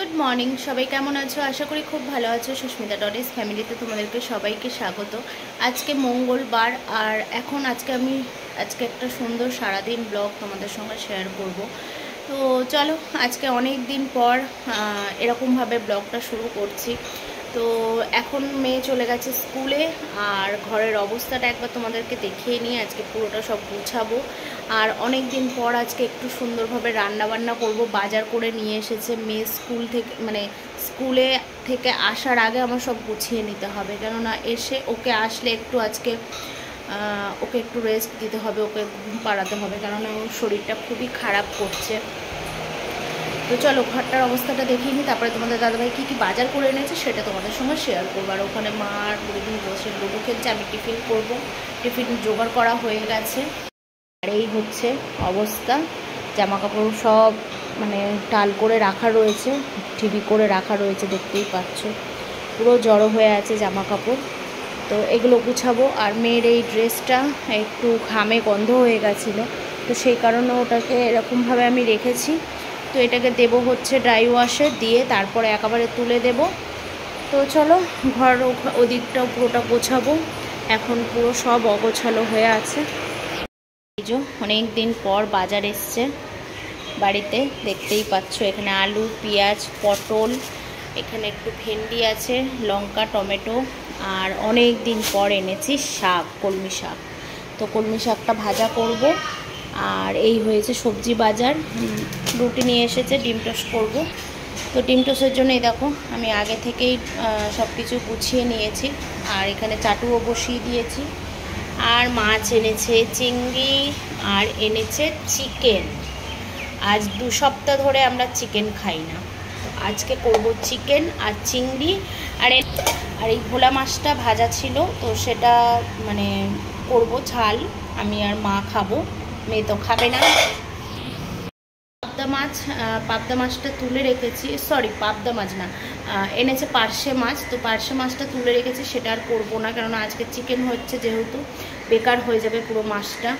Good morning সবাই কেমন আছো? আশা করি খুব ভালো আছো। সুস্মিতা ডটেস ফ্যামিলিতে তোমাদেরকে সবাইকে স্বাগত। আজকে মঙ্গলবার আর এখন আমি একটা সুন্দর সারাদিন ব্লগ তোমাদের সঙ্গে শেয়ার করব। তো চলো, আজকে অনেক দিন পর এরকমভাবে ব্লগটা শুরু করছি। তো এখন মেয়ে চলে গেছে স্কুলে, আর ঘরের অবস্থাটা একবার তোমাদেরকে দেখিয়ে নিয়ে আজকে পুরোটা সব গুছাবো। আর অনেক দিন পর আজকে একটু সুন্দরভাবে রান্না বান্না করব। বাজার করে নিয়ে এসেছে মেয়ে স্কুলে থেকে আসার আগে আমার সব গুছিয়ে নিতে হবে, কেননা ওকে আসলে একটু আজকে ওকে একটু রেস্ট দিতে হবে, ওকে ঘুম পাড়াতে হবে, কেননা ওর শরীরটা খুবই খারাপ করছে। তো চলো ঘরটার অবস্থাটা দেখিয়ে নিই, তারপরে তোমাদের দাদাভাই কী কী বাজার করে এনেছে সেটা তোমাদের সঙ্গে শেয়ার করবো। আর ওখানে মা আর বুড়িদিন বসে লুডো খেলছে, আমি টিফিন করব। টিফিন জোগাড় করা হয়ে গেছে। আর এই হচ্ছে অবস্থা, জামা কাপড় সব টাল করে রাখা রয়েছে, টিভি করে রাখা রয়েছে, দেখতেই পাচ্ছ পুরো জড়ো হয়ে আছে জামা কাপড়। তো এগুলো গুছাবো। আর মেয়ের এই ড্রেসটা একটু ঘামে গন্ধ হয়ে গেছিলো, তো সেই কারণে ওটাকে এরকমভাবে আমি রেখেছি। তো এটাকে দেব হচ্ছে ড্রাই ওয়াশে দিয়ে, তারপরে একেবারে তুলে দেব। তো চলো ঘর ওদিকটাও পুরোটা গোছাবো, এখন পুরো সব অগোছালো হয়ে আছে। এই যে অনেক দিন পর বাজার এসছে বাড়িতে, দেখতেই পাচ্ছ এখানে আলু, পেঁয়াজ, পটল, এখানে একটু ভেন্ডি আছে, লঙ্কা, টমেটো, আর অনেক দিন পর এনেছি শাক, কলমি শাক। তো কলমি শাকটা ভাজা করব। আর এই হয়েছে সবজি বাজার, রুটি নিয়ে এসেছে, ডিম টোস্ট করবো। তো ডিম টোস্টের জন্যই দেখো আমি আগে থেকেই সব কিছু গুছিয়ে নিয়েছি। আর এখানে চাটুও বসিয়ে দিয়েছি। আর মাছ এনেছে চিংড়ি, আর এনেছে চিকেন। আজ 2 সপ্তাহ ধরে আমরা চিকেন খাই না, তো আজকে করব চিকেন আর চিংড়ি। আর এই ভোলা মাছটা ভাজা ছিল, তো সেটা করব ঝাল, আমি আর মা খাবো, মেয়ে তো খাবে না। পাবদা মাছটা তুলে রেখেছি, পাবদা মাছ না, এনেছে পার্শে মাছ। তো পার্শে মাছটা তুলে রেখেছি, সেটা আর করবো না, কেননা আজকে চিকেন হচ্ছে যেহেতু বেকার হয়ে যাবে পুরো মাছটা।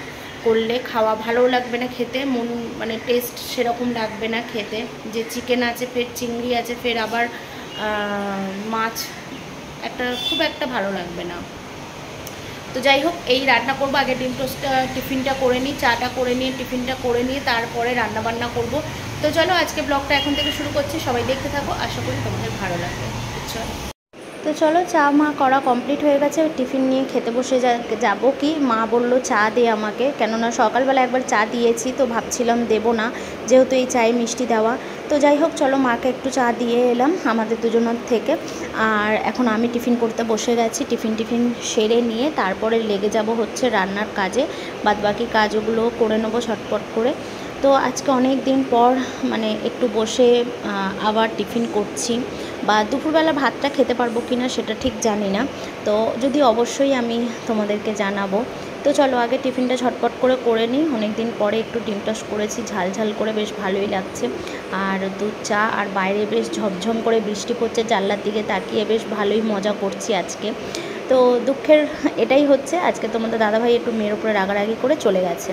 করলে খাওয়া ভালোও লাগবে না খেতে, টেস্ট সেরকম লাগবে না খেতে, যে চিকেন আছে ফের চিংড়ি আছে ফের আবার মাছ, খুব একটা ভালো লাগবে না। তো যাই হোক, এই রান্না করবো। আগে ডিম টোস্টটা টিফিনটা করে নিই, চাটা করে নিয়ে টিফিনটা করে নিয়ে তারপরে রান্না বান্না করব। তো চলো আজকে ব্লগটা এখন থেকে শুরু করছি, সবাই দেখতে থাকো, আশা করি তোমাদের ভালো লাগবে। তো চলো, চা মা করা কমপ্লিট হয়ে গেছে, টিফিন নিয়ে খেতে বসে যাবো। কি মা বললো চা দে আমাকে, কেননা সকালবেলা একবার চা দিয়েছি, তো ভাবছিলাম দেবো না, যেহেতু এই চায়ে মিষ্টি দেওয়া। তো যাই হোক, চলো মাকে একটু চা দিয়ে এলাম আমাদের দুজনের থেকে। আর এখন আমি টিফিন করতে বসে গেছি, টিফিন সেরে নিয়ে তারপরে লেগে যাব হচ্ছে রান্নার কাজে, বাদবাকি কাজগুলো করে নেবো ঝটপট করে। তো আজকে অনেক দিন পর একটু বসে আবার টিফিন করছি, বা দুপুরবেলা ভাতটা খেতে পারবো কি না সেটা ঠিক জানি না, তো যদি অবশ্যই আমি তোমাদেরকে জানাবো। তো চলো আগে টিফিনটা ঝটপট করে নিই। অনেক দিন পরে একটু ডিম টোস্ট করেছি, ঝাল করে, বেশ ভালোই লাগছে। আর দুধ চা, আর বাইরে বেশ ঝমঝম করে বৃষ্টি পড়ছে, জানলার দিকে তাকিয়ে বেশ ভালোই মজা করছি আজকে। তো দুঃখের এটাই হচ্ছে, আজকে তোমাদের দাদাভাই একটু মেয়ের উপরে রাগারাগি করে চলে গেছে।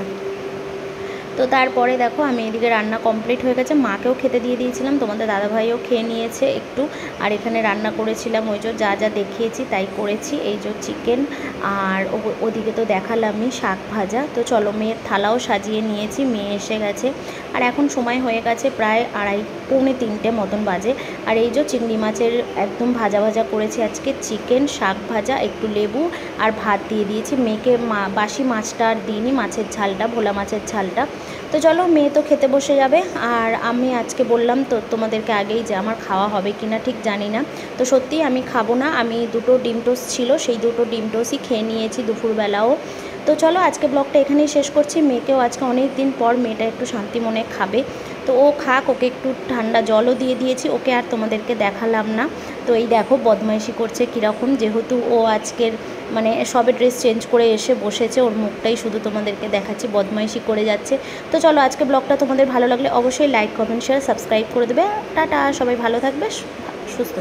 তো তারপরে দেখো আমি এদিকে রান্না কমপ্লিট হয়ে গেছে, মাকেও খেতে দিয়ে দিয়েছিলাম, তোমাদের দাদাভাইও খেয়ে নিয়েছে একটু। আর এখানে রান্না করেছিলাম ওই যে যা দেখিয়েছি তাই করেছি, এই যে চিকেন, আর ওদিকে তো দেখালামই শাক ভাজা। তো চলো মেয়ের থালাও সাজিয়ে নিয়েছি, মেয়ে এসে গেছে। আর এখন সময় হয়ে গেছে প্রায় 2:30 মতন বাজে। আর এই যে চিংড়ি মাছের একদম ভাজা করেছি আজকে, চিকেন, শাক ভাজা, একটু লেবু আর ভাত দিয়ে দিয়েছি মেয়েকে। বাসি মাছটা আর দিইনি, মাছের ঝালটা, ভোলা মাছের ঝালটা। তো চলো মেয়ে তো খেতে বসে যাবে। আর আমি আজকে বললাম তো তোমাদেরকে আগেই যে আমার খাওয়া হবে কি না ঠিক জানি না। তো সত্যিই আমি খাবো না, আমি 2টো ডিম টোস্ট ছিল, সেই 2টো ডিম টোস্টই খেয়ে নিয়েছি দুপুরবেলাও। তো চলো আজকে ব্লগটা এখানেই শেষ করছি। মেয়েকেও আজকে অনেক দিন পর মেয়েটা একটু শান্তি মনে খাবে, তো ও খাক, ওকে একটু ঠান্ডা জলও দিয়ে দিয়েছি, ওকে আর তোমাদেরকে দেখালাম না। তো এই দেখো বদমাইশি করছে কীরকম, যেহেতু ও আজকের সবে ড্রেস চেঞ্জ করে এসে বসেছে, ওর মুখটাই শুধু তোমাদেরকে দেখাচ্ছি, বদমাইশি করে যাচ্ছে। তো চলো আজকে ব্লগটা তোমাদের ভালো লাগলে অবশ্যই লাইক, কমেন্ট, শেয়ার, সাবস্ক্রাইব করে দেবে। টাটা, সবাই ভালো থাকবে।